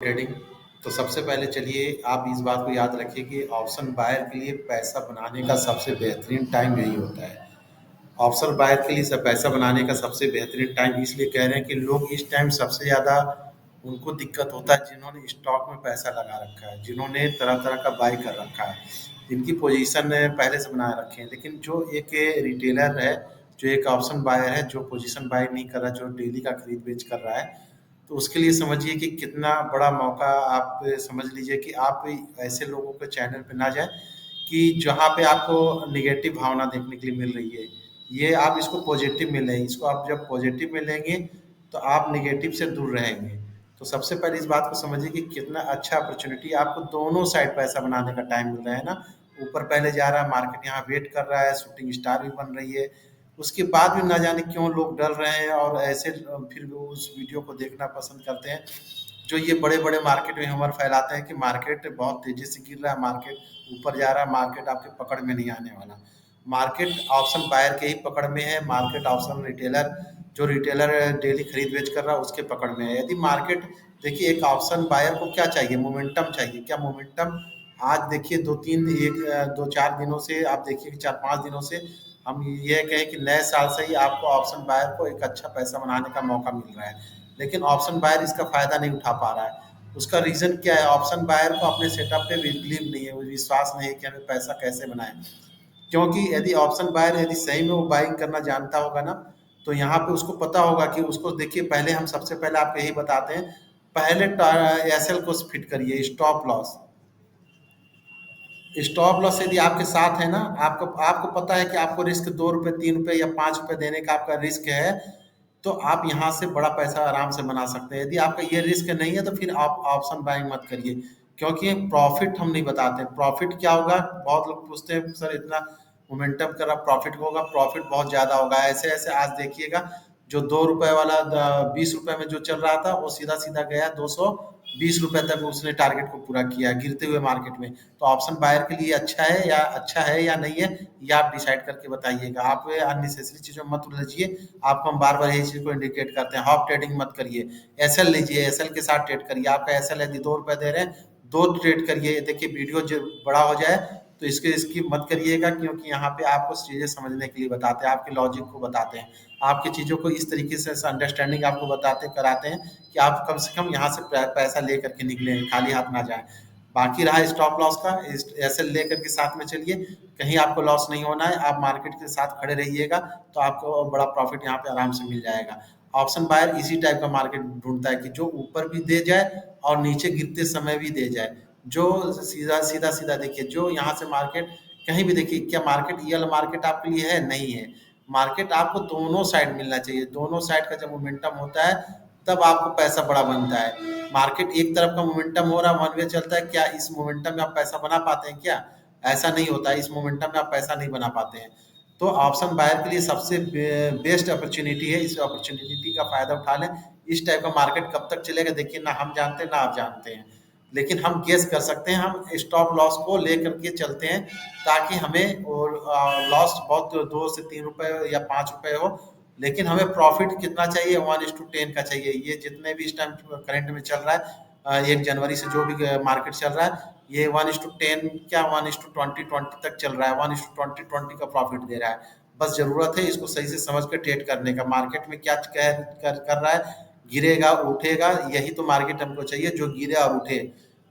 Trading. तो सबसे पहले चलिए आप इस बात को याद रखिए कि ऑप्शन बायर के लिए पैसा बनाने का सबसे बेहतरीन टाइम यही होता है। ऑप्शन बायर के लिए सब पैसा बनाने का सबसे बेहतरीन टाइम इसलिए कह रहे हैं कि लोग इस टाइम सबसे ज़्यादा उनको दिक्कत होता है जिन्होंने स्टॉक में पैसा लगा रखा है, जिन्होंने तरह तरह का बाई कर रखा है, जिनकी पोजीशन पहले से बना रखे हैं। लेकिन जो एक रिटेलर है, जो एक ऑप्शन बायर है, जो पोजीशन बाई नहीं कर रहा, जो डेली का खरीद बेच कर रहा है, तो उसके लिए समझिए कि कितना बड़ा मौका। आप समझ लीजिए कि आप ऐसे लोगों के चैनल पे ना जाएं कि जहाँ पे आपको नेगेटिव भावना देखने के लिए मिल रही है। ये आप इसको पॉजिटिव में लें, इसको आप जब पॉजिटिव में लेंगे तो आप नेगेटिव से दूर रहेंगे। तो सबसे पहले इस बात को समझिए कि कितना अच्छा अपॉर्चुनिटी आपको दोनों साइड पैसा बनाने का टाइम मिल रहा है ना। ऊपर पहले जा रहा है, मार्केट यहाँ वेट कर रहा है, शूटिंग स्टार भी बन रही है। उसके बाद भी ना जाने क्यों लोग डर रहे हैं और ऐसे फिर भी उस वीडियो को देखना पसंद करते हैं, जो ये बड़े-बड़े मार्केट में ह्यूमर फैलाते हैं कि मार्केट बहुत तेज़ी से गिर रहा है, मार्केट ऊपर जा रहा है, मार्केट आपके पकड़ में नहीं आने वाला। मार्केट ऑप्शन बायर के ही पकड़ में है, मार्केट ऑप्शन रिटेलर, जो रिटेलर डेली खरीद बेच कर रहा है उसके पकड़ में है। यदि मार्केट, देखिए एक ऑप्शन बायर को क्या चाहिए, मोमेंटम चाहिए। क्या मोमेंटम? आज देखिए 2-4 दिनों से आप देखिए कि 4-5 दिनों से हम ये कहें कि नए साल से ही आपको ऑप्शन बायर को एक अच्छा पैसा बनाने का मौका मिल रहा है। लेकिन ऑप्शन बायर इसका फ़ायदा नहीं उठा पा रहा है। उसका रीज़न क्या है? ऑप्शन बायर को अपने सेटअप पे बिलीव नहीं है, वो विश्वास नहीं है कि हमें पैसा कैसे बनाएँ। क्योंकि यदि ऑप्शन बायर यदि सही में वो बाइंग करना जानता होगा ना, तो यहाँ पे उसको पता होगा कि उसको देखिए, पहले हम सबसे पहले आपको यही बताते हैं, पहले एसएल को फिट करिए, स्टॉप लॉस। स्टॉप लॉस यदि आपके साथ है ना, आपको आपको पता है कि आपको रिस्क 2 रुपये, 3 रुपये या 5 रुपये देने का आपका रिस्क है, तो आप यहाँ से बड़ा पैसा आराम से बना सकते हैं। यदि आपका ये रिस्क नहीं है तो फिर आप ऑप्शन बाइंग मत करिए, क्योंकि प्रॉफिट हम नहीं बताते। प्रॉफिट क्या होगा? बहुत लोग पूछते हैं सर इतना मोमेंटम का प्रॉफिट होगा, प्रॉफिट बहुत ज़्यादा होगा। ऐसे ऐसे आज देखिएगा, जो 2 रुपए वाला 20 रुपए में जो चल रहा था, वो सीधा सीधा गया 220 रुपए तक, उसने टारगेट को पूरा किया गिरते हुए मार्केट में। तो ऑप्शन बायर के लिए अच्छा है या नहीं है, ये आप डिसाइड करके बताइएगा। आप अननेसेसरी चीज़ों में मत उलझिए। आपको हम बार-बार यही चीज़ को इंडिकेट करते हैं, हॉप ट्रेडिंग मत करिए। एसएल लीजिए, एसएल के साथ ट्रेड करिए। आपका एसएल यदि 2 रुपए दे रहे हैं, 2 ट्रेड करिए। देखिए वीडियो जो बड़ा हो जाए तो इसके इसकी मत करिएगा, क्योंकि यहाँ पे आपको चीज़ें समझने के लिए बताते हैं, आपके लॉजिक को बताते हैं, आपकी चीज़ों को इस तरीके से अंडरस्टैंडिंग आपको बताते कराते हैं कि आप कम से कम यहाँ से पैसा लेकर के निकलें, खाली हाथ ना जाएँ। बाकी रहा स्टॉप लॉस का, एसएल लेकर के साथ में चलिए, कहीं आपको लॉस नहीं होना है। आप मार्केट के साथ खड़े रहिएगा तो आपको बड़ा प्रॉफिट यहाँ पे आराम से मिल जाएगा। ऑप्शन बायर इसी टाइप का मार्केट ढूंढता है कि जो ऊपर भी दे जाए और नीचे गिरते समय भी दे जाए। जो सीधा सीधा सीधा देखिए, जो यहाँ से मार्केट कहीं भी देखिए, क्या मार्केट ये वाला मार्केट आपके लिए है? नहीं है। मार्केट आपको दोनों साइड मिलना चाहिए। दोनों साइड का जब मोमेंटम होता है तब आपको पैसा बड़ा बनता है। मार्केट एक तरफ का मोमेंटम हो रहा है, वन वे चलता है, क्या इस मोमेंटम में आप पैसा बना पाते हैं क्या? ऐसा नहीं होता है, इस मोमेंटम में आप पैसा नहीं बना पाते हैं। तो ऑप्शन बायर के लिए सबसे बेस्ट अपॉर्चुनिटी है, इस अपॉर्चुनिटी का फ़ायदा उठा लें। इस टाइप का मार्केट कब तक चलेगा देखिए, ना हम जानते हैं ना आप जानते हैं, लेकिन हम गेस कर सकते हैं। हम स्टॉप लॉस को लेकर के चलते हैं ताकि हमें और लॉस बहुत 2 से 3 रुपए या 5 रुपए हो, लेकिन हमें प्रॉफिट कितना चाहिए? 1:10 का चाहिए। ये जितने भी इस टाइम करंट में चल रहा है, 1 जनवरी से जो भी मार्केट चल रहा है, ये 1:10 क्या 1:20 तक चल रहा है। 1:20 का प्रॉफिट दे रहा है। बस जरूरत है इसको सही से समझ कर ट्रेड करने का। मार्केट में क्या कर रहा है, गिरेगा उठेगा, यही तो मार्केट हमको चाहिए, जो गिरे और उठे।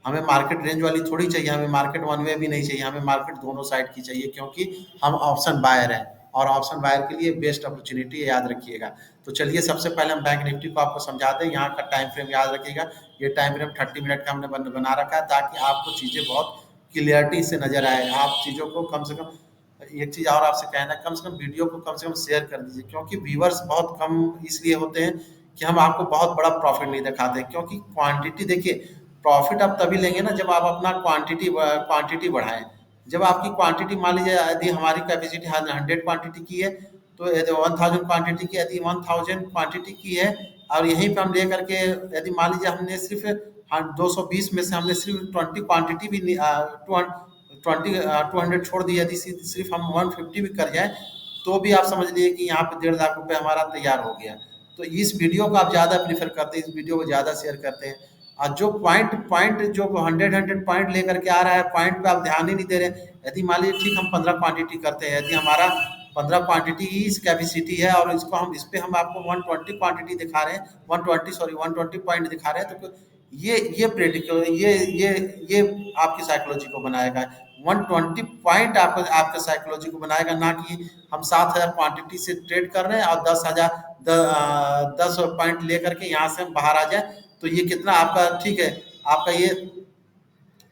हमें मार्केट रेंज वाली थोड़ी चाहिए, हमें मार्केट वन वे भी नहीं चाहिए, हमें मार्केट दोनों साइड की चाहिए, क्योंकि हम ऑप्शन बायर हैं और ऑप्शन बायर के लिए बेस्ट अपॉर्चुनिटी है, याद रखिएगा। तो चलिए सबसे पहले हम बैंक निफ्टी को आपको समझा दें। यहाँ का टाइम फ्रेम याद रखिएगा, ये टाइम फ्रेम 30 मिनट का हमने बना रखा है, ताकि आपको चीज़ें बहुत क्लियरिटी से नजर आए। आप चीज़ों को कम से कम, एक चीज़ और आपसे कहना है, कम से कम वीडियो को कम से कम शेयर कर दीजिए, क्योंकि व्यूवर्स बहुत कम इसलिए होते हैं कि हम आपको बहुत बड़ा प्रॉफिट नहीं दिखाते, क्योंकि क्वांटिटी देखिए, प्रॉफिट आप तभी लेंगे ना जब आप अपना क्वांटिटी बढ़ाएं। जब आपकी क्वांटिटी, मान लीजिए यदि हमारी कैपेसिटी 100 क्वांटिटी की है, तो यदि 1000 क्वांटिटी की, यदि 1000 क्वांटिटी की है और यहीं पे हम ले करके, यदि मान लीजिए हमने सिर्फ 220 में से हमने सिर्फ 20 क्वांटिटी भी 200 छोड़ दिया, यदि सिर्फ हम 150 भी कर जाए, तो भी आप समझ लीजिए कि यहाँ पे 1.5 लाख रुपए हमारा तैयार हो गया। तो इस वीडियो को आप ज़्यादा प्रीफर करते हैं, इस वीडियो को ज़्यादा शेयर करते हैं, जो पॉइंट पॉइंट जो 100 पॉइंट लेकर के आ रहा है, पॉइंट पे आप ध्यान ही नहीं दे रहे। यदि मान लीजिए ठीक हम 15 क्वांटिटी करते हैं, यदि हमारा 15 क्वांटिटी ही इस कैपेसिटी है और इसको हम इस पे हम आपको 120 क्वांटिटी दिखा रहे हैं, 120 पॉइंट दिखा रहे हैं, तो ये प्रेडिक्ट ये आपकी साइकोलॉजी को बनाएगा। 120 पॉइंट आपका साइकोलॉजी को बनाएगा, ना कि हम 7,000 क्वांटिटी से ट्रेड कर रहे हैं और 10 पॉइंट लेकर के यहाँ से हम बाहर आ जाए। तो ये कितना आपका ठीक है, आपका ये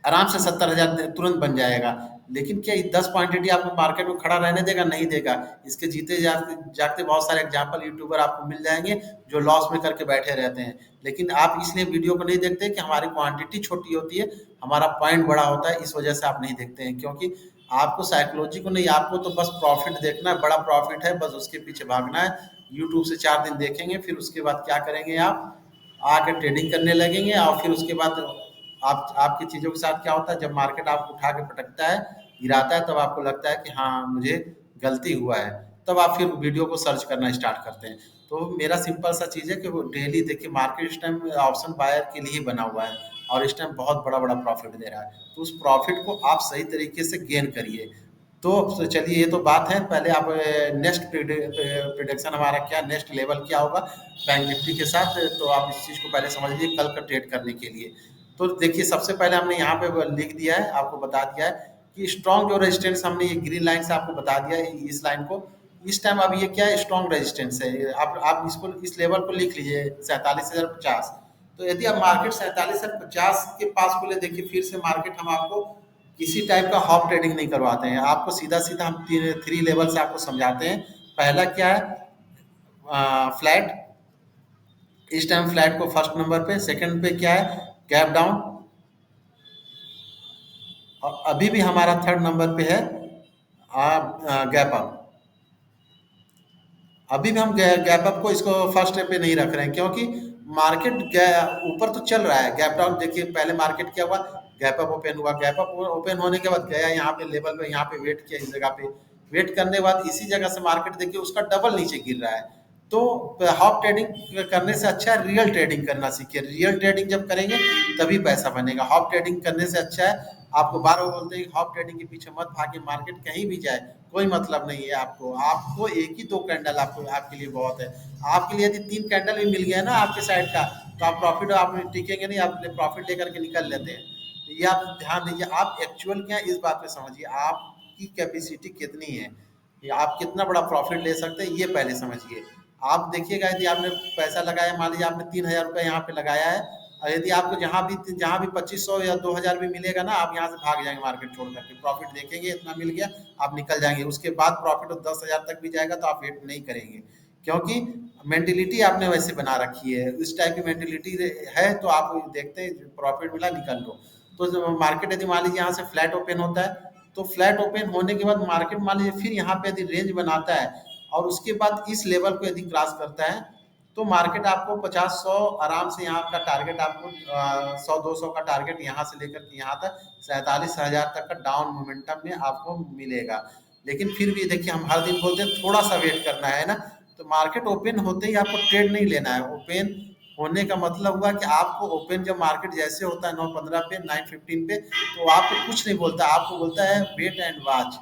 आराम से 70,000 तुरंत बन जाएगा। लेकिन क्या 10 क्वांटिटी आपको मार्केट में खड़ा रहने देगा? नहीं देगा। इसके जीते जागते जागते बहुत सारे एग्जाम्पल यूट्यूबर आपको मिल जाएंगे जो लॉस में करके बैठे रहते हैं। लेकिन आप इसलिए वीडियो को नहीं देखते कि हमारी क्वांटिटी छोटी होती है, हमारा पॉइंट बड़ा होता है, इस वजह से आप नहीं देखते हैं। क्योंकि आपको साइकोलॉजी को नहीं, आपको तो बस प्रॉफिट देखना है, बड़ा प्रॉफिट है, बस उसके पीछे भागना है। यूट्यूब से 4 दिन देखेंगे, फिर उसके बाद क्या करेंगे, आप आके ट्रेडिंग करने लगेंगे। और फिर उसके बाद आप आपकी चीज़ों के साथ क्या होता है, जब मार्केट आपको उठा के पटकता है, गिराता है, तब आपको लगता है कि हाँ मुझे गलती हुआ है, तब आप फिर वीडियो को सर्च करना स्टार्ट करते हैं। तो मेरा सिंपल सा चीज़ है कि वो डेली देखिए, मार्केट इस टाइम ऑप्शन बायर के लिए ही बना हुआ है और इस टाइम बहुत बड़ा बड़ा प्रॉफिट दे रहा है। तो उस प्रॉफिट को आप सही तरीके से गेन करिए। तो चलिए, ये तो बात है। पहले आप नेक्स्ट प्रिडिक्शन हमारा क्या, नेक्स्ट लेवल क्या होगा बैंक निफ्टी के साथ, तो आप इस चीज़ को पहले समझ लीजिए कल का ट्रेड करने के लिए। तो देखिए, सबसे पहले हमने यहाँ पे लिख दिया है, आपको बता दिया है कि स्ट्रॉन्ग जो रेजिस्टेंस, हमने ये ग्रीन लाइन से आपको बता दिया है, इस लाइन को इस टाइम अब ये क्या है, स्ट्रॉन्ग रेजिस्टेंस है। आप इसको इस लेवल को लिख लीजिए, 47,050। तो यदि आप मार्केट 47,050 के पास को ले, देखिए फिर से मार्केट हम आपको किसी टाइप का हॉप ट्रेडिंग नहीं करवाते हैं, आपको सीधा सीधा हम थ्री लेवल से आपको समझाते हैं। पहला क्या है, फ्लैट। इस टाइम फ्लैट को फर्स्ट नंबर पे, सेकंड पे क्या है, गैप डाउन। और अभी भी हमारा थर्ड नंबर पे है गैप अप। अभी भी हम गैप अप को इसको फर्स्ट पे नहीं रख रहे हैं, क्योंकि मार्केट ऊपर तो चल रहा है। गैप डाउन देखिए, पहले मार्केट क्या हुआ, गैप अप ओपन हुआ, गैप अप ओपन होने के बाद गया यहाँ पे लेवल पे, यहाँ पे वेट किया, इस जगह पे वेट करने के बाद इसी जगह से मार्केट देखिए उसका डबल नीचे गिर रहा है। तो हॉप ट्रेडिंग करने से अच्छा है रियल ट्रेडिंग करना सीखिए। रियल ट्रेडिंग जब करेंगे तभी पैसा बनेगा। हॉप ट्रेडिंग करने से अच्छा है, आपको बार बार बोलते हैं हॉप ट्रेडिंग के पीछे मत भागिए, मार्केट कहीं भी जाए कोई मतलब नहीं है। आपको आपको एक ही 2 कैंडल आपको आपके लिए बहुत है। आपके लिए यदि 3 कैंडल भी मिल गया ना आपके साइड का, तो आप प्रॉफिट, आप टिकेंगे नहीं, आप प्रॉफिट लेकर के निकल लेते हैं। तो ये आप ध्यान दीजिए, आप एक्चुअल क्या है इस बात पे समझिए, आपकी कैपेसिटी कितनी है, या आप कितना बड़ा प्रॉफिट ले सकते हैं, ये पहले समझिए। आप देखिएगा, यदि आपने पैसा लगाया, मान लीजिए आपने 3,000 रुपये यहाँ पे लगाया है, और यदि आपको जहाँ भी 2500 या 2,000 भी मिलेगा ना, आप यहाँ से भाग जाएंगे मार्केट छोड़ करके। प्रॉफिट देखेंगे इतना मिल गया, आप निकल जाएंगे। उसके बाद प्रॉफिट 10,000 तक भी जाएगा तो आप वेट नहीं करेंगे, क्योंकि मेंटेलिटी आपने वैसे बना रखी है। इस टाइप की मेंटेलिटी है, तो आप देखते हैं प्रॉफिट मिला, निकल लो। तो मार्केट यदि मान लीजिए यहाँ से फ्लैट ओपन होता है, तो फ्लैट ओपन होने के बाद मार्केट मान लीजिए फिर यहाँ पे यदि रेंज बनाता है और उसके बाद इस लेवल को यदि क्रॉस करता है, तो मार्केट आपको 50-100 आराम से, यहाँ का टारगेट आपको 100-200 का टारगेट यहाँ से लेकर के यहाँ तक 47,000 तक का डाउन मोमेंटम में आपको मिलेगा। लेकिन फिर भी देखिए, हम हर दिन बोलते हैं थोड़ा सा वेट करना है ना। तो मार्केट ओपन होते ही आपको ट्रेड नहीं लेना है। ओपन होने का मतलब हुआ कि आपको ओपन, जब मार्केट जैसे होता है 9:15 पे, 9:15 पे, तो आपको कुछ नहीं बोलता, आपको बोलता है वेट एंड वॉच।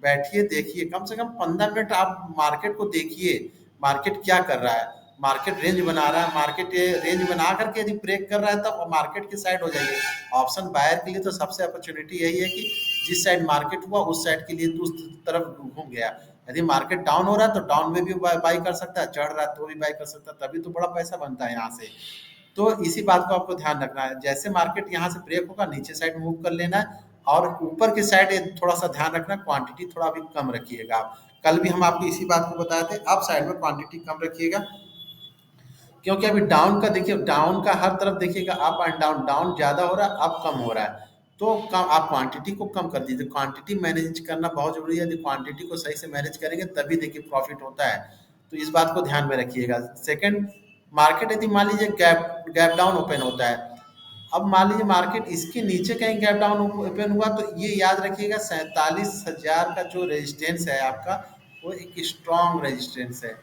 बैठिए, देखिए, कम से कम 15 मिनट आप मार्केट को देखिए, मार्केट क्या कर रहा है। मार्केट रेंज बना रहा है, मार्केट रेंज बना करके यदि ब्रेक कर रहा है, तब मार्केट की साइड हो जाइए। ऑप्शन बायर के लिए तो सबसे अपॉर्चुनिटी यही है कि जिस साइड मार्केट हुआ उस साइड के लिए, तो उस तरफ घूम गया। यदि मार्केट डाउन हो रहा है तो डाउन में भी बाई कर सकता है, चढ़ रहा है तो भी बाई कर सकता है, तभी तो बड़ा पैसा बनता है यहाँ से। तो इसी बात को आपको ध्यान रखना है, जैसे मार्केट यहाँ से ब्रेक होगा नीचे साइड मूव कर लेना है। और ऊपर की साइड थोड़ा सा ध्यान रखना, क्वांटिटी थोड़ा भी कम रखिएगा आप। कल भी हम आपको इसी बात को बताए थे, आप साइड में क्वांटिटी कम रखिएगा, क्योंकि अभी डाउन का देखिए, डाउन का हर तरफ देखिएगा, अप एंड डाउन, डाउन ज़्यादा हो रहा है, अप कम हो रहा है। तो कम आप क्वांटिटी को कम कर दीजिए, क्वांटिटी मैनेज करना बहुत जरूरी है। यदि क्वांटिटी को सही से मैनेज करेंगे तभी देखिए प्रॉफिट होता है। तो इस बात को ध्यान में रखिएगा। सेकंड, मार्केट यदि मान लीजिए गैप गैप डाउन ओपन होता है, अब मान लीजिए मार्केट इसके नीचे कहीं गैप डाउन ओपन हुआ, तो ये याद रखिएगा 47,000 का जो रेजिस्टेंस है आपका, वो एक स्ट्रॉन्ग रेजिस्टेंस है।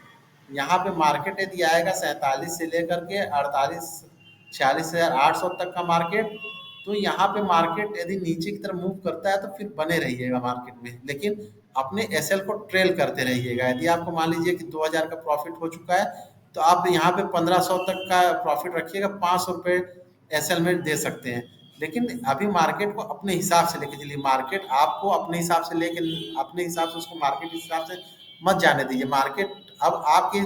यहाँ पे मार्केट यदि आएगा 47 से लेकर के 48, 46,800 तक का मार्केट। तो यहाँ पे मार्केट यदि नीचे की तरफ मूव करता है तो फिर बने रहिएगा मार्केट में, लेकिन अपने एसएल को ट्रेल करते रहिएगा। यदि आपको मान लीजिए कि 2000 का प्रॉफिट हो चुका है तो आप यहाँ पे 1500 तक का प्रॉफिट रखिएगा, 500 रुपये एसएल में दे सकते हैं। लेकिन अभी मार्केट को अपने हिसाब से लेके चलिए, मार्केट आपको अपने हिसाब से लेके, अपने हिसाब से उसको मार्केट के हिसाब से मत जाने दीजिए। मार्केट अब आपके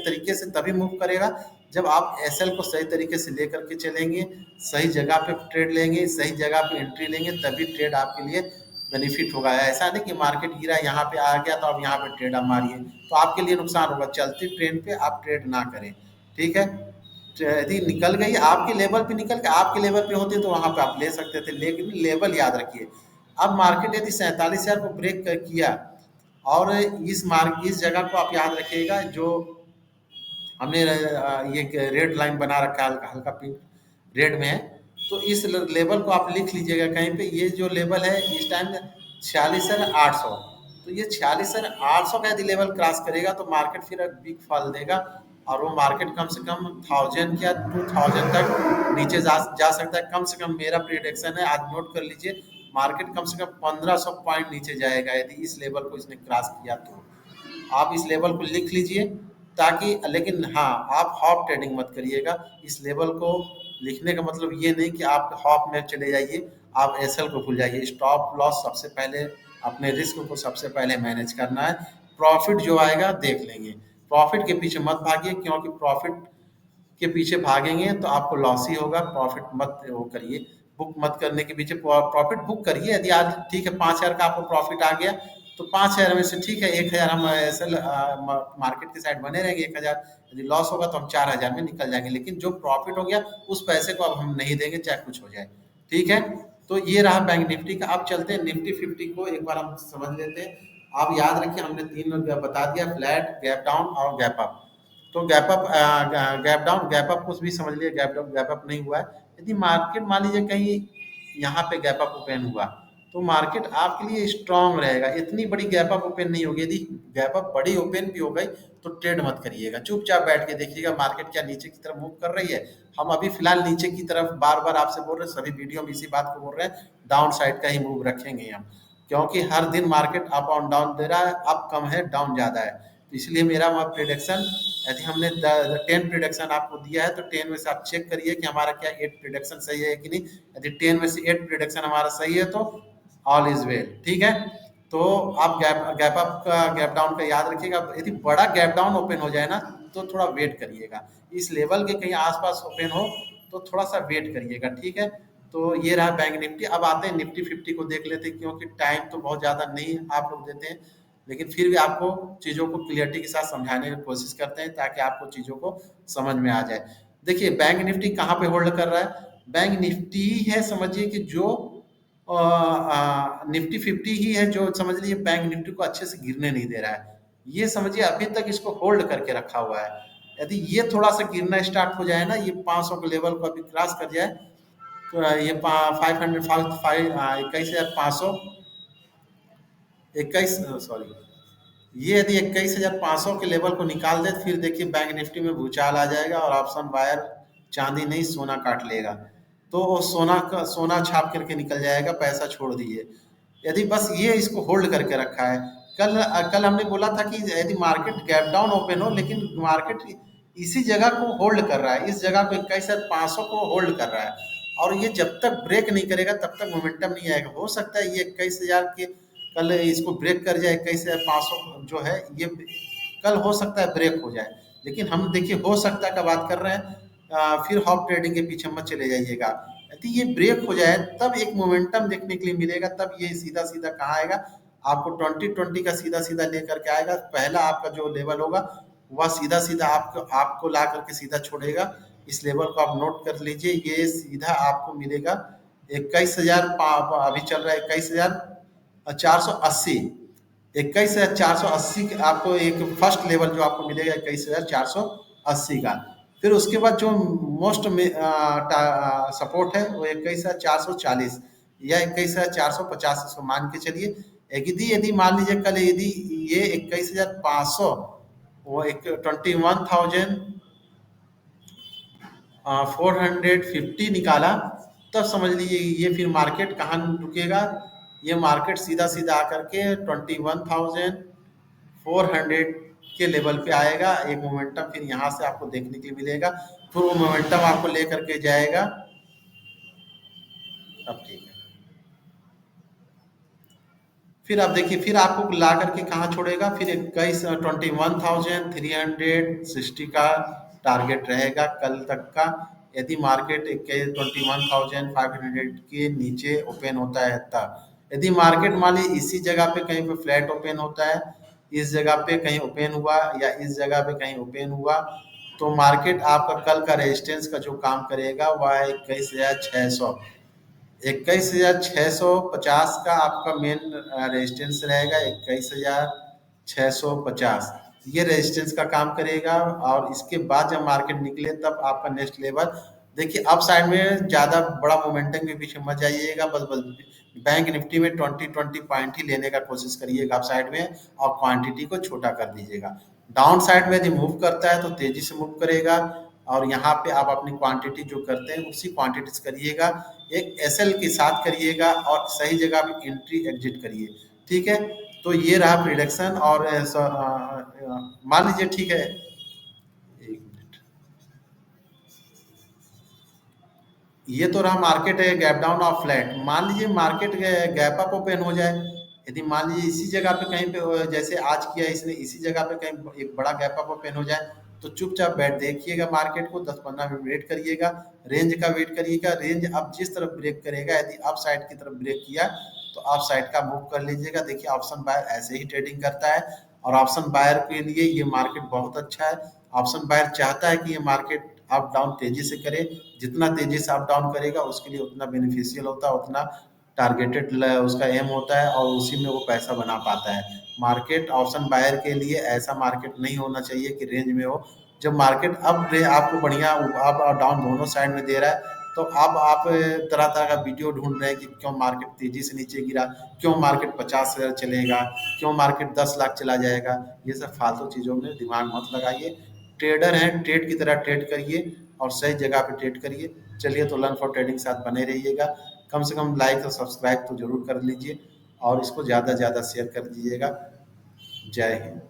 तरीके से तभी मूव करेगा जब आप एसएल को सही तरीके से लेकर के चलेंगे, सही जगह पे ट्रेड लेंगे, सही जगह पे एंट्री लेंगे, तभी ट्रेड आपके लिए बेनिफिट होगा। ऐसा नहीं कि मार्केट गिरा यहाँ पे आ गया तो अब यहाँ पे ट्रेड आप मारिए, तो आपके लिए नुकसान होगा। चलती ट्रेंड पे आप ट्रेड ना करें, ठीक है। यदि निकल गई आपके लेवल पे, निकल के आपके लेवल पे होती तो वहां पे आप ले सकते थे, लेकिन लेवल याद रखिए। अब मार्केट यदि 47,000 को ब्रेक किया और इस जगह को आप याद रखिएगा, जो हमने ये रेड लाइन बना रखा है, हल्का हल्का पिंक रेड में है, तो इस लेवल को आप लिख लीजिएगा कहीं पे। ये जो लेवल है इस टाइम 46,800, तो ये 46,800 का यदि लेवल क्रॉस करेगा तो मार्केट फिर बिग फॉल देगा, और वो मार्केट कम से कम 1000 या 2000 तक नीचे जा सकता है। कम से कम मेरा प्रिडिक्शन है, आज नोट कर लीजिए, मार्केट कम से कम 1500 पॉइंट नीचे जाएगा यदि इस लेवल को इसने क्रॉस किया तो। आप इस लेवल को लिख लीजिए, ताकि, लेकिन हाँ, आप हॉप ट्रेडिंग मत करिएगा। इस लेवल को लिखने का मतलब ये नहीं कि आप हॉप में चले जाइए, आप एसएल को भूल जाइए। स्टॉप लॉस सबसे पहले, अपने रिस्क को सबसे पहले मैनेज करना है। प्रॉफिट जो आएगा देख लेंगे, प्रॉफिट के पीछे मत भागिए, क्योंकि प्रॉफिट के पीछे भागेंगे तो आपको लॉस ही होगा। प्रॉफिट मत वो करिए, बुक मत करने के पीछे, प्रॉफिट बुक करिए। यदि आज ठीक है 5000 का आपको प्रॉफिट आ गया तो 5000 में से ठीक है 1000 हम ऐसे मार्केट की साइड बने रहेंगे, 1000 यदि लॉस होगा तो हम 4000 में निकल जाएंगे, लेकिन जो प्रॉफिट हो गया उस पैसे को अब हम नहीं देंगे चाहे कुछ हो जाए, ठीक है। तो ये रहा बैंक निफ्टी का। अब चलते हैं निफ्टी 50 को एक बार हम समझ लेते हैं। आप याद रखिए, हमने तीन बता दिया, फ्लैट, गैप डाउन और गैप अप। तो gap up, gap down, gap up कुछ भी समझ लिए, गैप डाउन गैप अप नहीं हुआ है। यदि मार्केट मान लीजिए कहीं यहाँ पे गैप अप ओपन हुआ तो मार्केट आपके लिए स्ट्रांग रहेगा। इतनी बड़ी गैप अप ओपन नहीं होगी। यदि गैप अप बड़ी ओपन भी हो गई तो ट्रेड मत करिएगा, चुपचाप बैठ के देखिएगा मार्केट क्या नीचे की तरफ मूव कर रही है। हम अभी फिलहाल नीचे की तरफ बार बार आपसे बोल रहे हैं, सभी वीडियो में इसी बात को बोल रहे हैं, डाउन साइड का ही मूव रखेंगे हम, क्योंकि हर दिन मार्केट अप और डाउन दे रहा है, अप कम है डाउन ज़्यादा है। तो इसलिए मेरा वहाँ प्रिडिक्शन, यदि हमने 10 प्रिडिक्शन आपको दिया है तो 10 में से आप चेक करिए कि हमारा क्या 8 प्रिडिक्शन सही है कि नहीं। यदि 10 में से 8 प्रिडिक्शन हमारा सही है तो ऑल इज वेल, ठीक है। तो आप गैप अप का, गैप डाउन का याद रखिएगा। यदि बड़ा गैप डाउन ओपन हो जाए ना तो थोड़ा वेट करिएगा, इस लेवल के कहीं आसपास ओपन हो तो थोड़ा सा वेट करिएगा, ठीक है। तो ये रहा बैंक निफ्टी। अब आते हैं निफ्टी 50 को देख लेते हैं, क्योंकि टाइम तो बहुत ज़्यादा नहीं आप लोग देते हैं, लेकिन फिर भी आपको चीज़ों को क्लियरिटी के साथ समझाने की कोशिश करते हैं ताकि आपको चीज़ों को समझ में आ जाए। देखिए बैंक निफ्टी कहाँ पे होल्ड कर रहा है। बैंक निफ्टी ही है, समझिए कि जो निफ्टी 50 ही है जो, समझ लीजिए बैंक निफ्टी को अच्छे से गिरने नहीं दे रहा है। ये समझिए अभी तक इसको होल्ड करके रखा हुआ है। यदि ये थोड़ा सा गिरना स्टार्ट हो जाए ना, ये 500 के लेवल को अभी क्रॉस कर जाए तो ये 500, 21,500, 21, सॉरी, ये यदि 21,500 के लेवल को निकाल दे फिर देखिए बैंक निफ्टी में भूचाल आ जाएगा और ऑप्शन बायर चांदी नहीं सोना काट लेगा। तो वो सोना छाप करके निकल जाएगा, पैसा छोड़ दीजिए। यदि बस ये इसको होल्ड करके रखा है। कल हमने बोला था कि यदि मार्केट गैप डाउन ओपन हो, लेकिन मार्केट इसी जगह को होल्ड कर रहा है, इस जगह को 21,500 को होल्ड कर रहा है, और ये जब तक ब्रेक नहीं करेगा तब तक मोमेंटम नहीं आएगा। हो सकता है ये 21,000 के कल इसको ब्रेक कर जाए, 21,500 जो है ये कल हो सकता है ब्रेक हो जाए। लेकिन हम देखिए हो सकता है का बात कर रहे हैं, फिर हॉप ट्रेडिंग के पीछे मत चले जाइएगा। यदि ये ब्रेक हो जाए तब एक मोमेंटम देखने के लिए मिलेगा, तब ये सीधा सीधा कहाँ आएगा, आपको 2020 का सीधा सीधा लेकर के आएगा। पहला आपका जो लेवल होगा वह सीधा सीधा आपको आपको ला करके सीधा छोड़ेगा। इस लेवल को आप नोट कर लीजिए, ये सीधा आपको मिलेगा 21,000, अभी चल रहा है 21,480, 21,480 आपको एक फर्स्ट लेवल जो आपको मिलेगा 21,480 का। फिर उसके बाद जो मोस्ट में सपोर्ट है वो 21,440 या 21,450 इसको मान के चलिए। यदि यदि मान लीजिए कल यदि ये 21,500 वो एक 21,000 450 निकाला, तब समझ लीजिए ये फिर मार्केट कहाँ रुकेगा। ये मार्केट सीधा सीधा आकर के 21,400 के लेवल पे आएगा। एक मोमेंटम फिर यहाँ से आपको देखने के लिए मिलेगा, फिर वो मोमेंटम आपको लेकर के जाएगा। अब ठीक है, फिर आप देखिए फिर आपको ला करके कहाँ छोड़ेगा, फिर 21,360 का टारगेट रहेगा कल तक का। यदि मार्केट 21,500 के नीचे ओपन होता है तब, यदि मार्केट मान लीजिए इसी जगह पे कहीं पे फ्लैट ओपन होता है, इस जगह पे कहीं ओपन हुआ या इस जगह पे कहीं ओपन हुआ, तो मार्केट आपका कल का रेजिस्टेंस का जो काम करेगा वह है 21,600। 21,650 का आपका मेन रेजिस्टेंस रहेगा। 21,650 ये रेजिस्टेंस का काम करेगा। और इसके बाद जब मार्केट निकले तब आपका नेक्स्ट लेवल देखिए। अप साइड में ज्यादा बड़ा मोमेंटम के पीछे मत जाइएगा, बस बस बैंक निफ्टी में 20 पॉइंट ही लेने का कोशिश करिएगा अप साइड में, और क्वांटिटी को छोटा कर दीजिएगा। डाउन साइड में यदि मूव करता है तो तेजी से मूव करेगा, और यहाँ पे आप अपनी क्वांटिटी जो करते हैं उसी क्वांटिटी से करिएगा। एक एसएल के साथ करिएगा और सही जगह पे एंट्री एग्जिट करिए। ठीक है, तो ये रहा प्रिडिक्शन। और मान लीजिए ठीक है, एक मिनट, ये तो रहा मार्केट है गैप डाउन और फ्लैट। मान लीजिए मार्केट गैप अप ओपन हो जाए, यदि मान लीजिए इसी जगह पे कहीं पे जैसे आज किया इसने, इसी जगह पे कहीं एक बड़ा गैप अप ओपन हो जाए, तो चुपचाप बैठ देखिएगा मार्केट को, 10-15 मिनट वेट करिएगा, रेंज का वेट करिएगा। रेंज अब जिस तरफ ब्रेक करेगा, यदि अप साइड की तरफ ब्रेक किया तो अप साइड का मूव कर लीजिएगा। देखिए ऑप्शन बायर ऐसे ही ट्रेडिंग करता है, और ऑप्शन बायर के लिए ये मार्केट बहुत अच्छा है। ऑप्शन बायर चाहता है कि ये मार्केट अप डाउन तेजी से करे, जितना तेजी से अप डाउन करेगा उसके लिए उतना बेनिफिशियल होता है, उतना टारगेटेड उसका एम होता है, और उसी में वो पैसा बना पाता है। मार्केट ऑप्शन बायर के लिए ऐसा मार्केट नहीं होना चाहिए कि रेंज में हो। जब मार्केट अब आपको बढ़िया अप और डाउन दोनों साइड में दे रहा है, तो अब आप तरह तरह का वीडियो ढूंढ रहे हैं कि क्यों मार्केट तेजी से नीचे गिरा, क्यों मार्केट 50,000 चलेगा, क्यों मार्केट 10 लाख चला जाएगा। ये सब फालतू चीज़ों में दिमाग मत लगाइए। ट्रेडर हैं, ट्रेड की तरह ट्रेड करिए और सही जगह पे ट्रेड करिए। चलिए, तो लर्न फॉर ट्रेडिंग के साथ बने रहिएगा। कम से कम लाइक और सब्सक्राइब तो जरूर कर लीजिए, और इसको ज़्यादा से ज़्यादा शेयर कर दीजिएगा। जय हिंद।